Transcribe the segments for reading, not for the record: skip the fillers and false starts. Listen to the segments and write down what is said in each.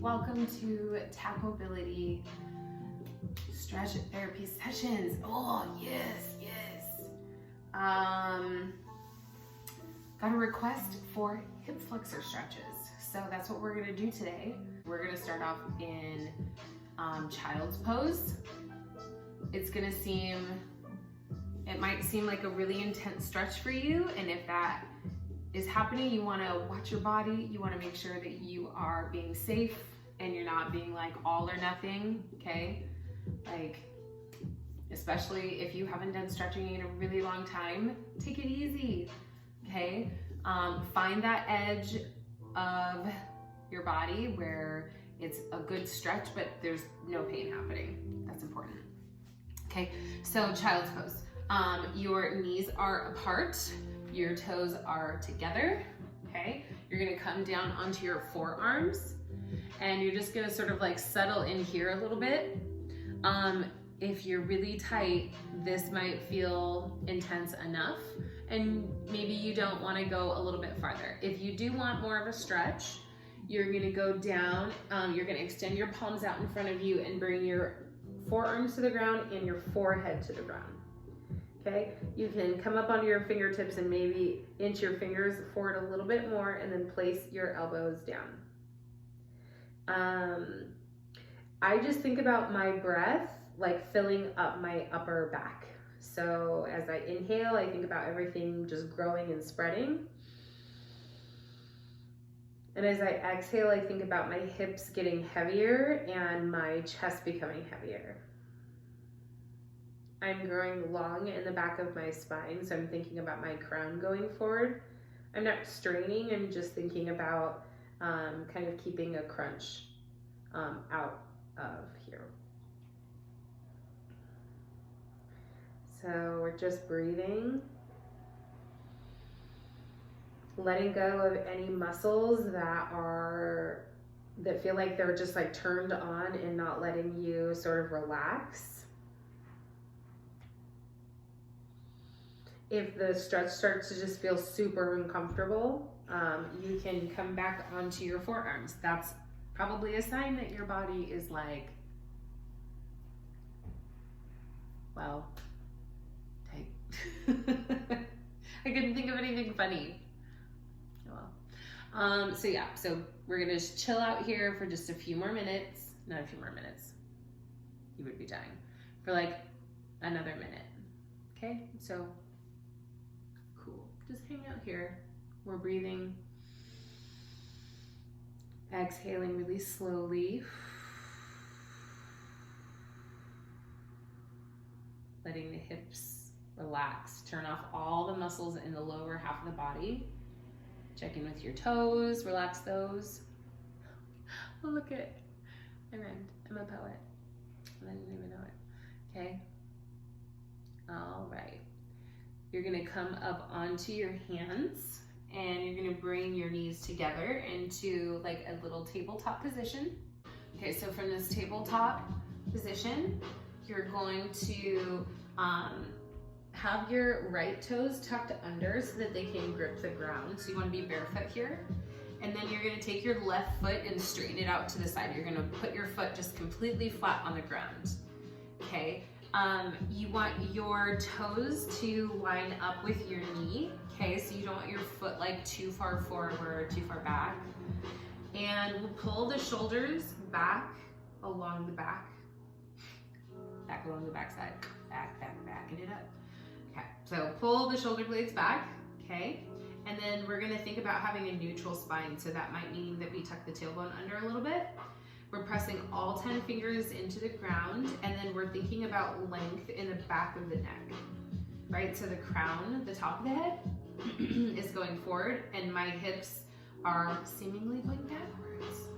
Welcome to TacMobility Stretch Therapy sessions. Oh, yes, yes. Got a request for hip flexor stretches. So that's what we're gonna do today. We're gonna start off in child's pose. It might seem like a really intense stretch for you, and if that is happening, you wanna watch your body. You wanna make sure that you are being safe and you're not being like all or nothing, okay? Like, especially if you haven't done stretching in a really long time, take it easy, okay? Find that edge of your body where it's a good stretch, but there's no pain happening. That's important. Okay, so child's pose. Your knees are apart, your toes are together, okay? You're gonna come down onto your forearms and you're just gonna sort of like settle in here a little bit. If you're really tight, this might feel intense enough and maybe you don't wanna go a little bit farther. If you do want more of a stretch, you're gonna go down, you're gonna extend your palms out in front of you and bring your forearms to the ground and your forehead to the ground. Okay, you can come up onto your fingertips and maybe inch your fingers forward a little bit more and then place your elbows down. I just think about my breath like filling up my upper back. So as I inhale, I think about everything just growing and spreading. And as I exhale, I think about my hips getting heavier and my chest becoming heavier. I'm growing long in the back of my spine, so I'm thinking about my crown going forward. I'm not straining, I'm just thinking about kind of keeping a crunch out of here. So we're just breathing. Letting go of any muscles that feel like they're just like turned on and not letting you sort of relax. If the stretch starts to just feel super uncomfortable, you can come back onto your forearms. That's probably a sign that your body is like, well, tight. I couldn't think of anything funny. So we're gonna just chill out here for just a few more minutes. Not a few more minutes. You would be dying. For like another minute. Okay, so cool. Just hang out here. We're breathing. Exhaling really slowly. Letting the hips relax. Turn off all the muscles in the lower half of the body. Check in with your toes, relax those. Oh, look it. I rhymed. I'm a poet. I didn't even know it. Okay. All right. You're gonna come up onto your hands and you're gonna bring your knees together into like a little tabletop position. Okay, so from this tabletop position, you're going to have your right toes tucked under so that they can grip the ground. So you want to be barefoot here. And then you're going to take your left foot and straighten it out to the side. You're going to put your foot just completely flat on the ground. Okay. You want your toes to line up with your knee. Okay. So you don't want your foot like too far forward, too far back. And we'll pull the shoulders back along the back. Back along the back side. Backing it up. Okay, so pull the shoulder blades back, okay? And then we're gonna think about having a neutral spine. So that might mean that we tuck the tailbone under a little bit. We're pressing all 10 fingers into the ground, and then we're thinking about length in the back of the neck, right? So the crown, the top of the head, is going forward, and my hips are seemingly going backwards.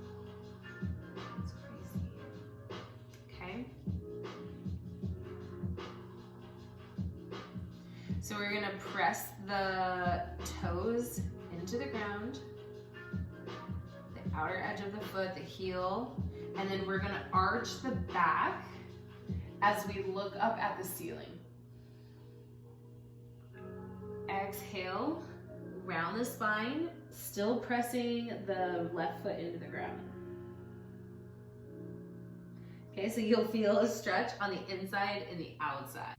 That's crazy, okay? So we're gonna press the toes into the ground, the outer edge of the foot, the heel, and then we're gonna arch the back as we look up at the ceiling. Exhale, round the spine, still pressing the left foot into the ground. Okay, so you'll feel a stretch on the inside and the outside.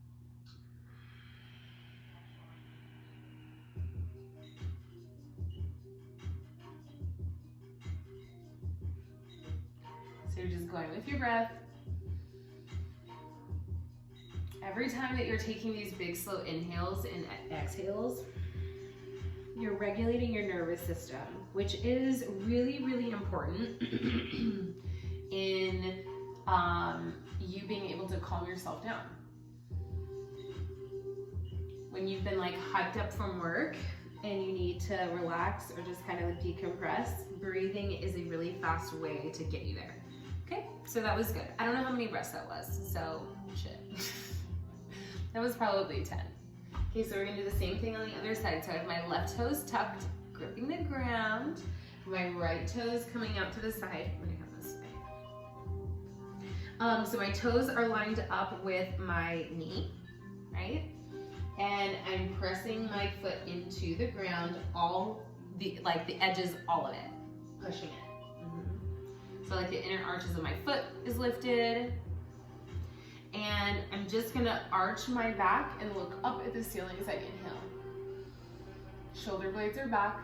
So you're just going with your breath. Every time that you're taking these big slow inhales and exhales, you're regulating your nervous system, which is really, really important in you being able to calm yourself down. When you've been like hyped up from work and you need to relax or just kind of decompress, breathing is a really fast way to get you there. Okay, so that was good. I don't know how many breaths that was, so shit. That was probably 10. Okay, so we're gonna do the same thing on the other side. So I have my left toes tucked, gripping the ground. My right toes coming out to the side. I'm gonna come this way. So my toes are lined up with my knee, right? And I'm pressing my foot into the ground, the edges, all of it, pushing it. So like the inner arches of my foot is lifted. And I'm just gonna arch my back and look up at the ceiling as I inhale. Shoulder blades are back.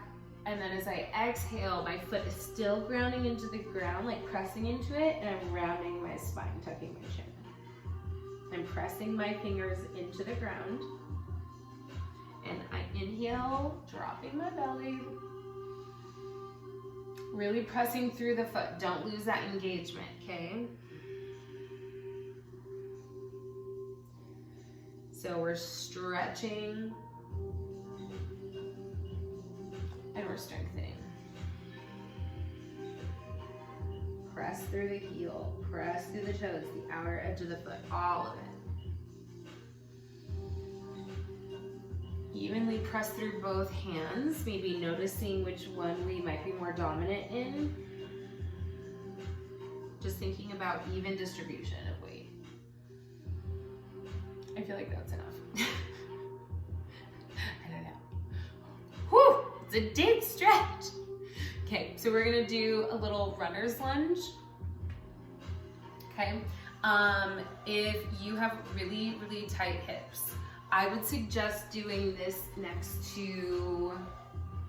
And then as I exhale, my foot is still grounding into the ground, like pressing into it, and I'm rounding my spine, tucking my chin. I'm pressing my fingers into the ground. And I inhale, dropping my belly. Really pressing through the foot. Don't lose that engagement, okay? So we're stretching and we're strengthening. Press through the heel, press through the toes, the outer edge of the foot, all of it. Evenly press through both hands, maybe noticing which one we might be more dominant in. Just thinking about even distribution of weight. I feel like that's enough. I don't know. Whew, it's a deep stretch. Okay, so we're gonna do a little runner's lunge. Okay, if you have really, really tight hips, I would suggest doing this next to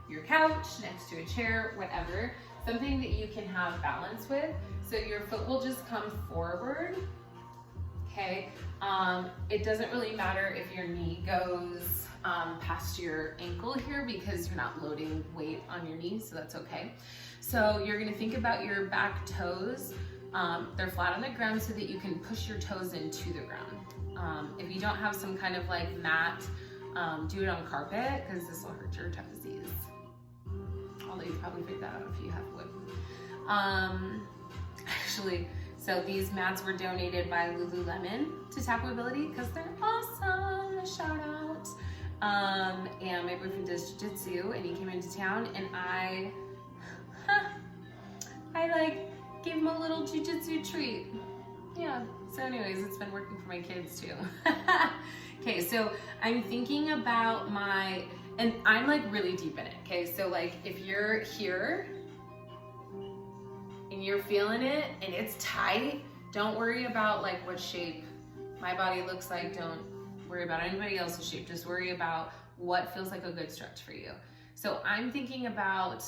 your couch, next to a chair, whatever. Something that you can have balance with. So your foot will just come forward. Okay, it doesn't really matter if your knee goes past your ankle here because you're not loading weight on your knee, so that's okay. So you're gonna think about your back toes. They're flat on the ground so that you can push your toes into the ground. If you don't have some kind of like mat, do it on carpet because this will hurt your toesies. Although you probably figured that out if you have wood. Actually, so these mats were donated by Lululemon to TacMobility because they're awesome. Shout out. And my boyfriend does jiu-jitsu and he came into town and I like gave him a little jiu-jitsu treat. Yeah, so anyways, it's been working for my kids too. Okay, so I'm thinking about and I'm like really deep in it, okay? So like if you're here and you're feeling it and it's tight, don't worry about like what shape my body looks like. Don't worry about anybody else's shape. Just worry about what feels like a good stretch for you. So I'm thinking about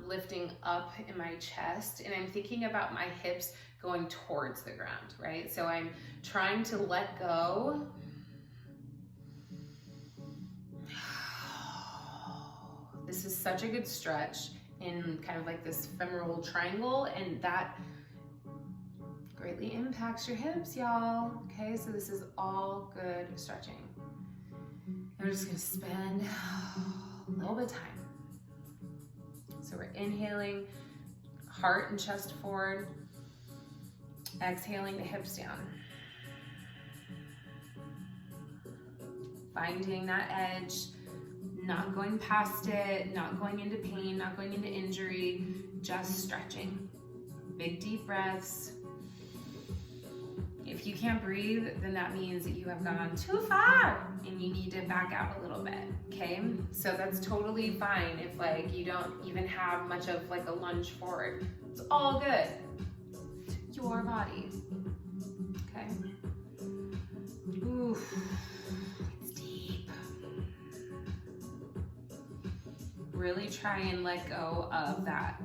lifting up in my chest and I'm thinking about my hips going towards the ground, right? So I'm trying to let go. This is such a good stretch in kind of like this femoral triangle, and that greatly impacts your hips, y'all. Okay, so this is all good stretching. And we're just gonna spend a little bit of time. So we're inhaling, heart and chest forward, exhaling the hips down. Finding that edge, not going past it, not going into pain, not going into injury, just stretching. Big deep breaths. If you can't breathe, then that means that you have gone too far and you need to back out a little bit, okay? So that's totally fine if like you don't even have much of like a lunge forward. It's all good. It's your body. Okay. Ooh, it's deep. Really try and let go of that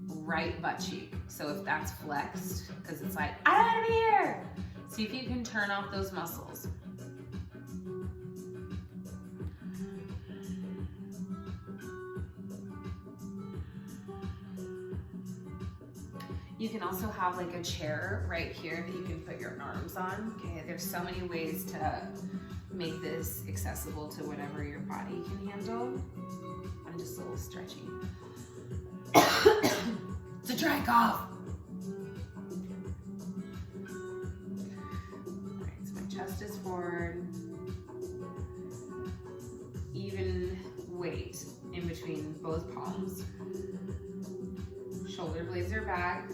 right butt cheek. So if that's flexed, because it's like, I don't want to be here. See if you can turn off those muscles. You can also have like a chair right here that you can put your arms on. Okay, there's so many ways to make this accessible to whatever your body can handle. I'm just a little stretching. It's a dry cough. All right, so my chest is forward. Even weight in between both palms. Shoulder blades are back.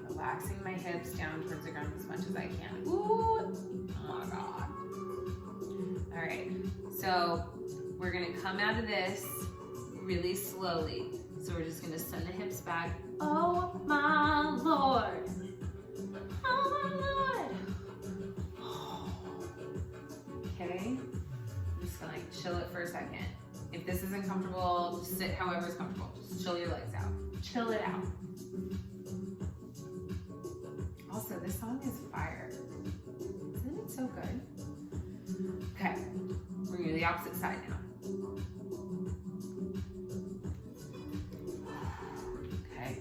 Relaxing my hips down towards the ground as much as I can. Ooh, oh my God. All right, so we're gonna come out of this really slowly. So we're just gonna send the hips back. Oh my Lord. Oh my Lord. Okay, I'm just gonna like chill it for a second. If this isn't comfortable, just sit however is comfortable. Just chill your legs out. Chill it out. Also, this song is fire. Isn't it so good? Okay, we're gonna do the opposite side now. Okay,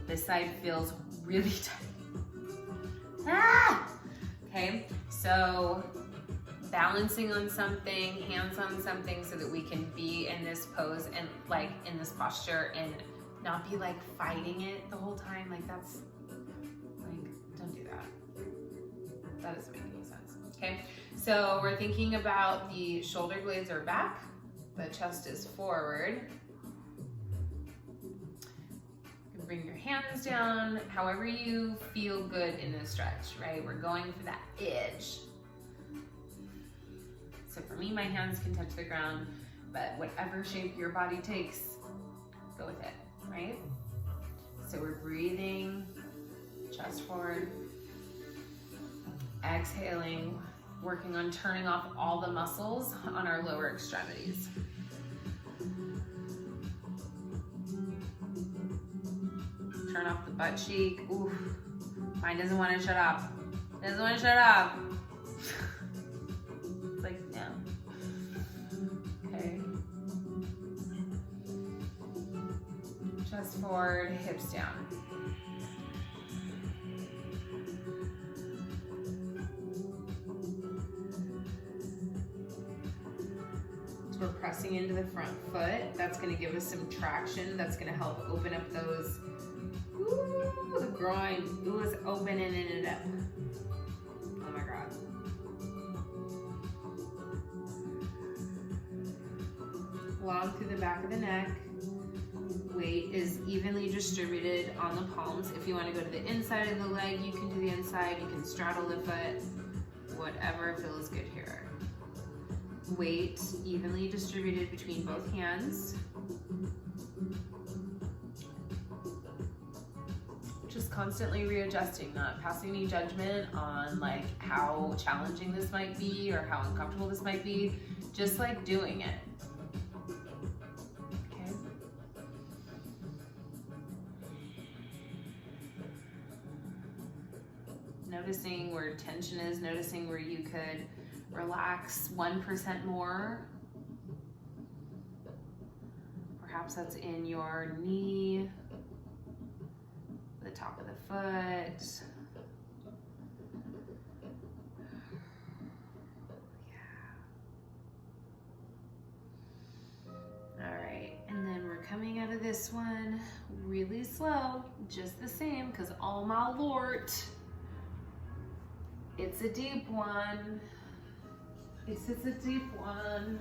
this side feels really tight. Ah! Okay, so balancing on something, hands on something so that we can be in this pose and like in this posture and not be like fighting it the whole time. Like that's, like, don't do that. That doesn't make any sense. Okay, so we're thinking about the shoulder blades are back, the chest is forward. You can bring your hands down, however you feel good in this stretch, right? We're going for that edge. So for me, my hands can touch the ground, but whatever shape your body takes, go with it, right? So we're breathing, chest forward, exhaling, working on turning off all the muscles on our lower extremities. Turn off the butt cheek. Ooh, mine doesn't want to shut up. It doesn't want to shut up. It's like, no. Okay. Chest forward, hips down. So we're pressing into the front foot. That's going to give us some traction. That's going to help open up those, ooh, the groin. Ooh, it's opening it up. Oh my God. Long through the back of the neck. Weight is evenly distributed on the palms. If you want to go to the inside of the leg, you can do the inside. You can straddle the foot. Whatever feels good here. Weight evenly distributed between both hands. Just constantly readjusting, not passing any judgment on like how challenging this might be or how uncomfortable this might be. Just like doing it. Okay. Noticing where tension is, noticing where you could relax 1% more. Perhaps that's in your knee, the top of the foot. Yeah. All right, and then we're coming out of this one really slow, just the same, because oh my Lord, it's a deep one. It's a deep one.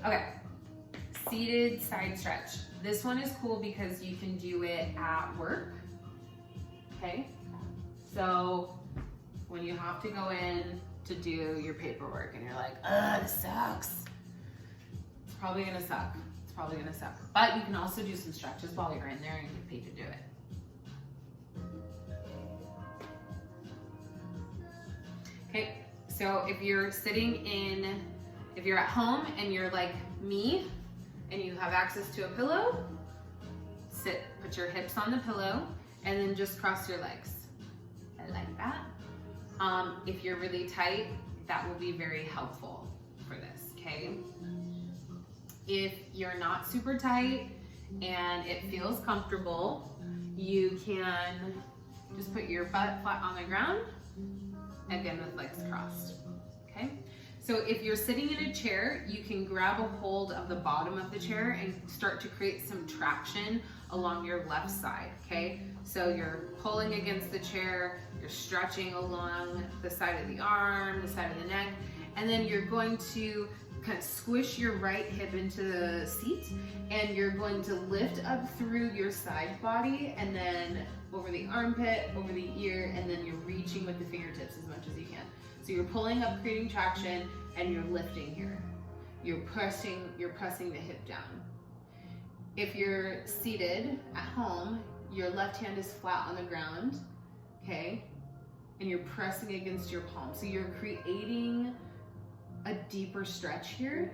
Okay, seated side stretch. This one is cool because you can do it at work, okay? So when you have to go in to do your paperwork and you're like, ugh, this sucks. It's probably gonna suck. It's probably gonna suck. But you can also do some stretches while you're in there and get paid to do it. Okay, so if you're if you're at home and you're like me and you have access to a pillow, put your hips on the pillow and then just cross your legs. I like that. If you're really tight, that will be very helpful for this, okay? If you're not super tight and it feels comfortable, you can just put your butt flat on the ground, again with legs crossed, okay? So if you're sitting in a chair, you can grab a hold of the bottom of the chair and start to create some traction along your left side, okay? So you're pulling against the chair, you're stretching along the side of the arm, the side of the neck, and then you're going to kind of squish your right hip into the seat, and you're going to lift up through your side body and then over the armpit, over the ear, and then you're reaching with the fingertips as much as you can. So you're pulling up, creating traction, and you're lifting here. You're pressing the hip down. If you're seated at home, your left hand is flat on the ground, okay? And you're pressing against your palm. So you're creating a deeper stretch here,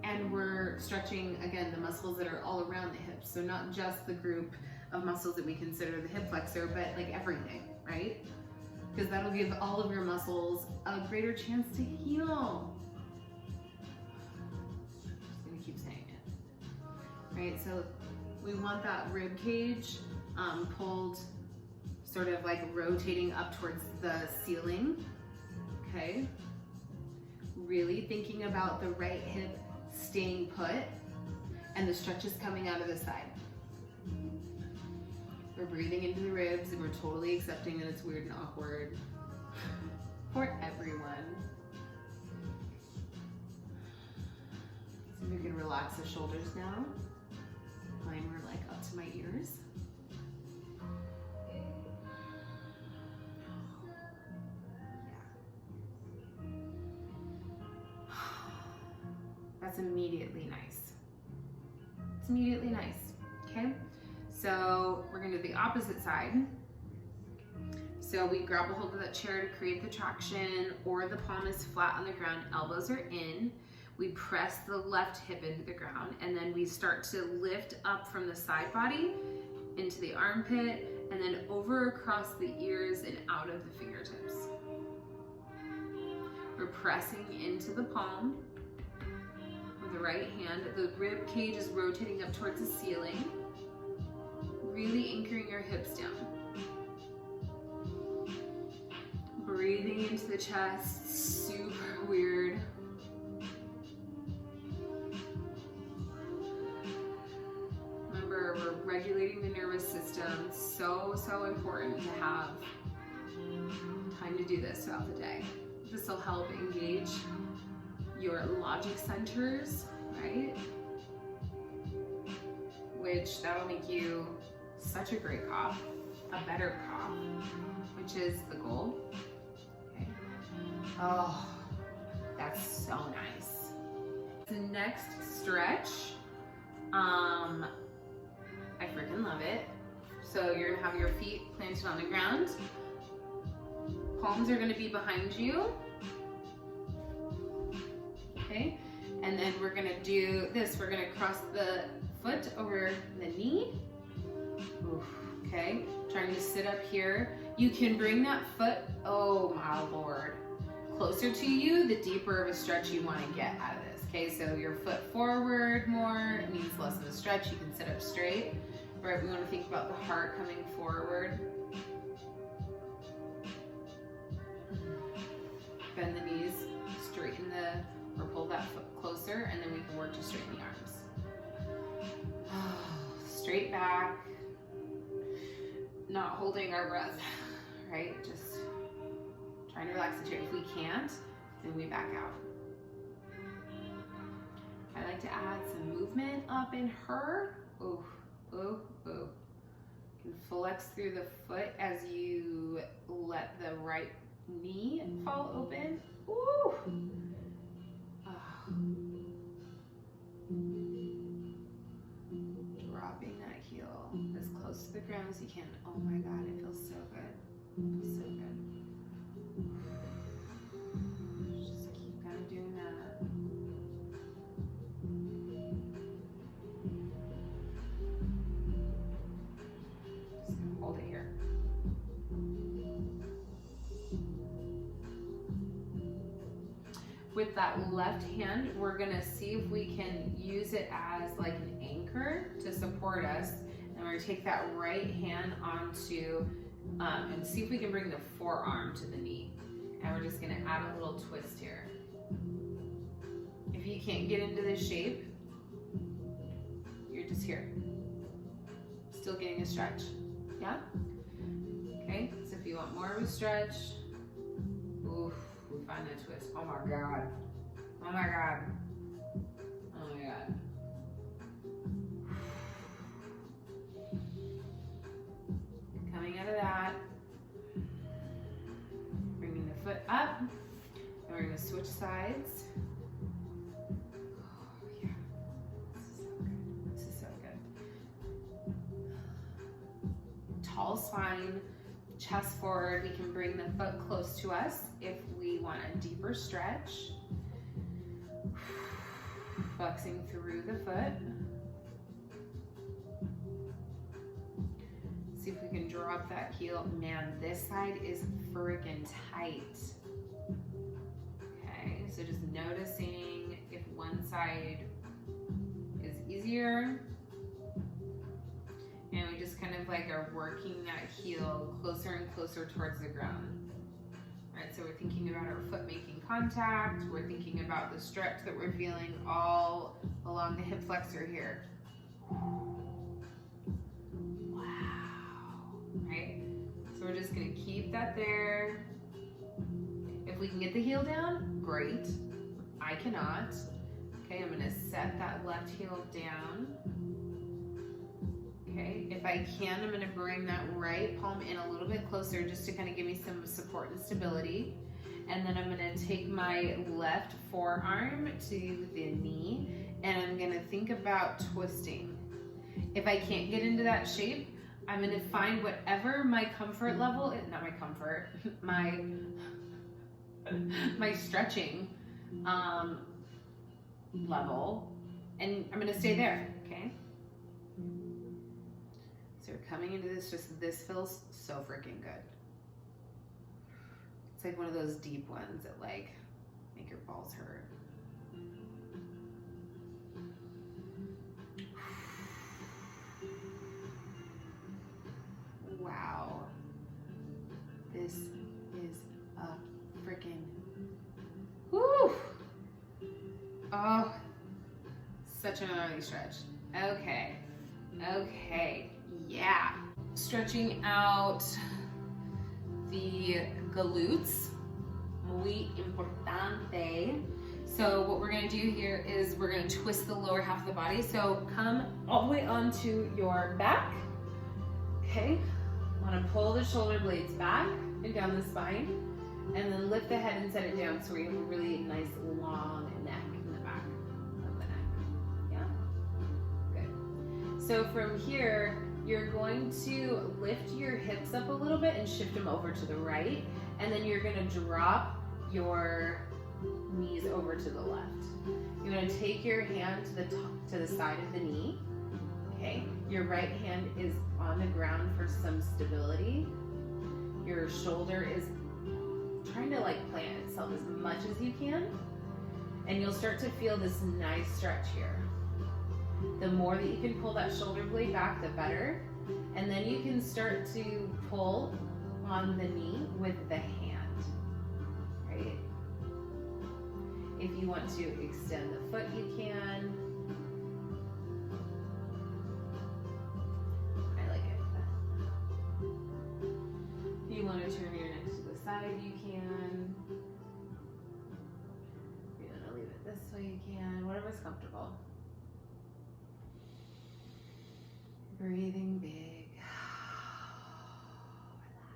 and we're stretching, again, the muscles that are all around the hips. So not just the group of muscles that we consider the hip flexor, but like everything, right? Because that'll give all of your muscles a greater chance to heal. Just gonna keep saying it. Right, so we want that rib cage pulled, sort of like rotating up towards the ceiling, okay? Really thinking about the right hip staying put and the stretches coming out of the side. We're breathing into the ribs and we're totally accepting that it's weird and awkward for everyone. So we can relax the shoulders now. Mine were like up to my ears. That's immediately nice. It's immediately nice, okay? So we're gonna do the opposite side. So we grab a hold of that chair to create the traction, or the palm is flat on the ground, elbows are in. We press the left hip into the ground, and then we start to lift up from the side body into the armpit, and then over across the ears and out of the fingertips. We're pressing into the palm with the right hand. The rib cage is rotating up towards the ceiling. Really anchoring your hips down. Breathing into the chest, super weird. Remember, we're regulating the nervous system. So important to have time to do this throughout the day. This will help engage your logic centers, right? Which that'll make you such a great cop, a better cop, which is the goal. Okay. Oh, that's so nice. The next stretch, I freaking love it. So you're gonna have your feet planted on the ground. Palms are gonna be behind you. Okay, and then we're gonna do this. We're gonna cross the foot over the knee. Oof, okay, trying to sit up here. You can bring that foot, oh my Lord, closer to you, the deeper of a stretch you want to get out of this. Okay, so your foot forward more, it means less of a stretch. You can sit up straight. Right, we want to think about the heart coming forward. Bend the knees, straighten or pull that foot closer, and then we can work to straighten the arms. Straight back, not holding our breath, right? Just trying to relax the chair. If we can't, then we back out. I like to add some movement up in her. Ooh, ooh, ooh. You can flex through the foot as you let the right knee fall open. Ooh. Oh. close to the ground as you can. Oh my God, it feels so good. It feels so good. Just keep kind of doing that. Just gonna hold it here. With that left hand, we're gonna see if we can use it as like an anchor to support us. And we're gonna take that right hand onto, and see if we can bring the forearm to the knee. And we're just gonna add a little twist here. If you can't get into this shape, you're just here. Still getting a stretch, yeah? Okay, so if you want more of a stretch, oof. Find that twist. Oh my God. Oh my God. Oh my God. Coming out of that, bringing the foot up, and we're going to switch sides. Oh yeah. This is so good. Tall spine. Chest forward, we can bring the foot close to us if we want a deeper stretch. Flexing through the foot. See if we can draw up that heel. Man, this side is freaking tight. Okay, so just noticing if one side is easier. And we just kind of like are working that heel closer and closer towards the ground. All right, so we're thinking about our foot making contact. We're thinking about the stretch that we're feeling all along the hip flexor here. Wow, right? So we're just gonna keep that there. If we can get the heel down, great. I cannot. Okay, I'm gonna set that left heel down. Okay, if I can, I'm gonna bring that right palm in a little bit closer just to kind of give me some support and stability. And then I'm gonna take my left forearm to the knee and I'm gonna think about twisting. If I can't get into that shape, I'm gonna find whatever my comfort level is, not my comfort, my stretching level, and I'm gonna stay there, okay? So we're coming into this, this feels so freaking good. It's like one of those deep ones that like make your balls hurt. Wow. This is a freaking, whoo! Oh, such an gnarly stretch. Okay, okay. Yeah, stretching out the glutes, muy importante. So what we're gonna do here is we're gonna twist the lower half of the body. So come all the way onto your back. Okay, wanna pull the shoulder blades back and down the spine, and then lift the head and set it down so we have a really nice long neck in the back of the neck. Yeah, good. So from here, you're going to lift your hips up a little bit and shift them over to the right, and then you're gonna drop your knees over to the left. You're gonna take your hand to the side of the knee, okay? Your right hand is on the ground for some stability. Your shoulder is trying to like plant itself as much as you can, and you'll start to feel this nice stretch here. The more that you can pull that shoulder blade back, the better. And then you can start to pull on the knee with the hand, right? If you want to extend the foot, you can. I like it. If you want to turn your neck to the side, you can. If you want to leave it this way, you can. Whatever's comfortable. Breathing big, relaxing.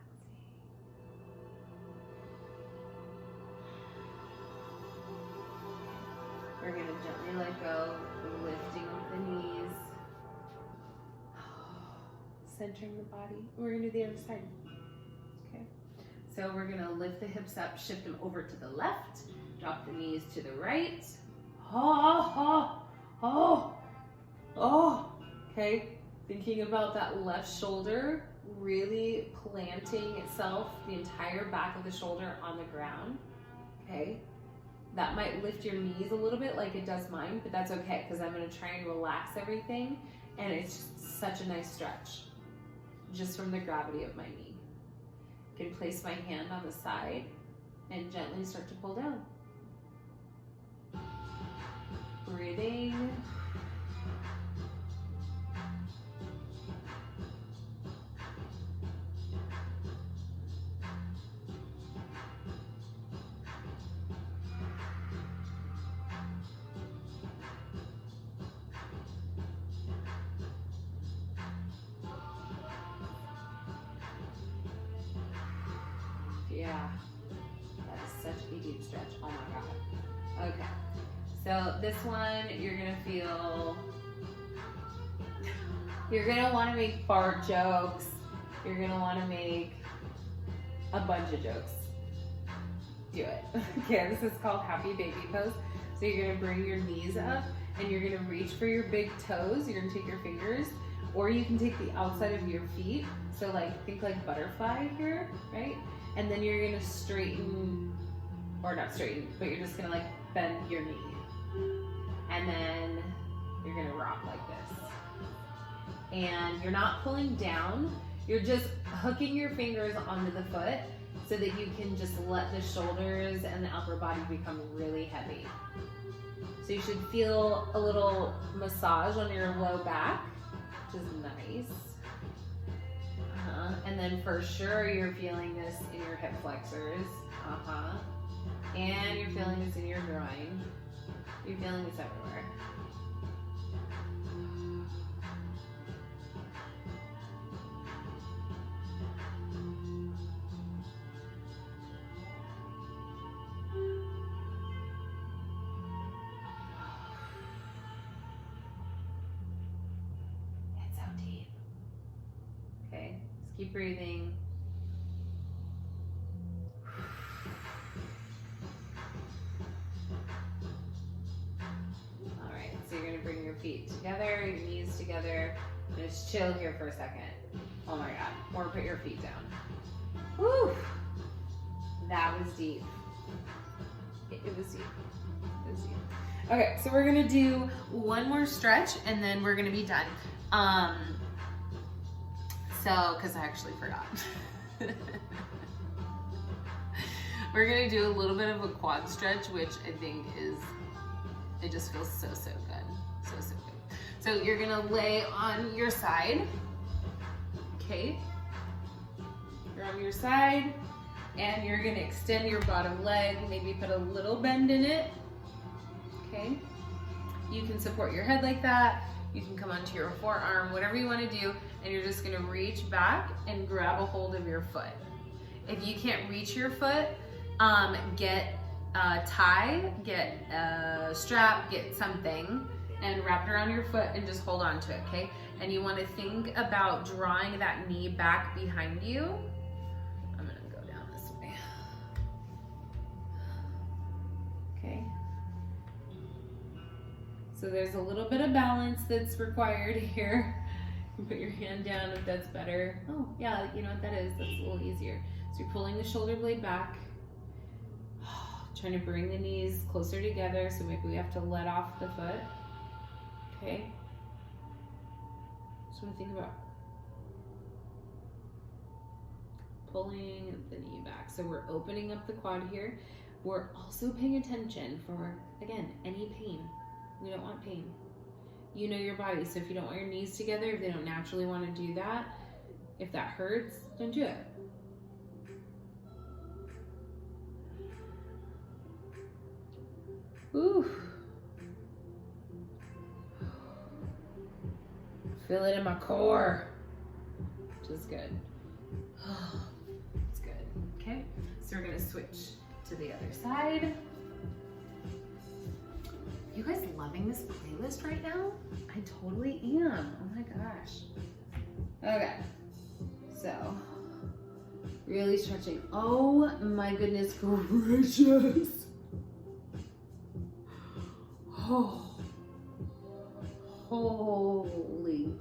We're going to gently let go, lifting up the knees. centering the body. We're gonna do the other side. Okay. So we're gonna lift the hips up, shift them over to the left, drop the knees to the right. Oh, oh, oh, oh. Okay. Thinking about that left shoulder really planting itself, the entire back of the shoulder on the ground. Okay. That might lift your knees a little bit like it does mine, but that's okay because I'm going to try and relax everything, and it's just such a nice stretch just from the gravity of my knee. I can place my hand on the side and gently start to pull down. Breathing. Yeah, that is such a deep stretch. Oh my God. Okay, so this one you're gonna want to make fart jokes. You're gonna want to make a bunch of jokes. Do it. Okay, this is called Happy Baby Pose. So you're gonna bring your knees up and you're gonna reach for your big toes. You're gonna take your fingers, or you can take the outside of your feet. So like, think like butterfly here, right? And then you're gonna straighten, or not straighten, but you're just gonna like bend your knee. And then you're gonna rock like this. And you're not pulling down, you're just hooking your fingers onto the foot so that you can just let the shoulders and the upper body become really heavy. So you should feel a little massage on your low back, which is nice. And then for sure you're feeling this in your hip flexors. And you're feeling this in your groin. You're feeling this everywhere. It's so deep. Okay. Keep breathing. All right, so you're gonna bring your feet together, your knees together. Just chill here for a second. Oh my God, or put your feet down. Woo! That was deep. It was deep. It was deep. Okay, so we're gonna do one more stretch and then we're gonna be done. So, because I actually forgot. We're gonna do a little bit of a quad stretch, which I think it just feels so good. So good. So you're gonna lay on your side, okay? You're on your side, and you're gonna extend your bottom leg, maybe put a little bend in it, okay? You can support your head like that. You can come onto your forearm, whatever you want to do, and you're just going to reach back and grab a hold of your foot. If you can't reach your foot, get a tie, get a strap, get something, and wrap it around your foot and just hold on to it, okay? And you want to think about drawing that knee back behind you. I'm going to go down this way. Okay. So there's a little bit of balance that's required here. You put your hand down if that's better. Oh, yeah, you know what that is? That's a little easier. So you're pulling the shoulder blade back, trying to bring the knees closer together, so maybe we have to let off the foot. Okay. Just want to think about pulling the knee back. So we're opening up the quad here. We're also paying attention for, again, any pain. We don't want pain. You know your body, so if you don't want your knees together, if they don't naturally want to do that, if that hurts, don't do it. Ooh. Feel it in my core, which is good. It's good. Okay, so we're gonna switch to the other side. You guys loving this playlist right now? I totally am. Oh my gosh. Okay, so really stretching. Oh my goodness gracious. Oh, holy.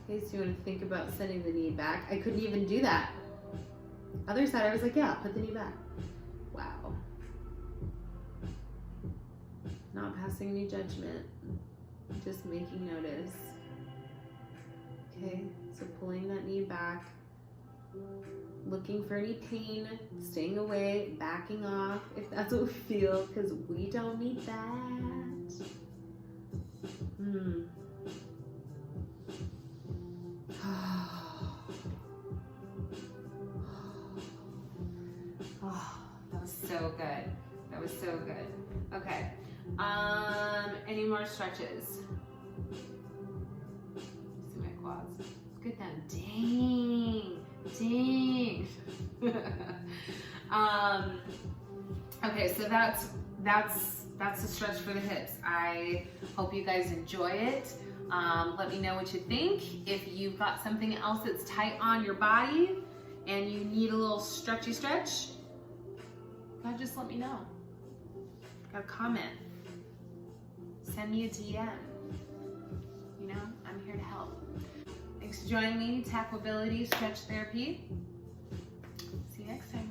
Okay, so you want to think about sending the knee back. I couldn't even do that. Other side, I was like, yeah, put the knee back. Wow. Not passing any judgment, just making notice. Okay, so pulling that knee back, looking for any pain, staying away, backing off if that's what we feel, because we don't need that. Oh, that was so good. That was so good. Okay. Any more stretches? See my quads. Look at them. Dang. Okay, so that's the stretch for the hips. I hope you guys enjoy it. Let me know what you think. If you've got something else that's tight on your body and you need a little stretchy stretch, God, just let me know. Got a comment. Send me a DM. You know, I'm here to help. Thanks for joining me, TacMobility Stretch Therapy. See you next time.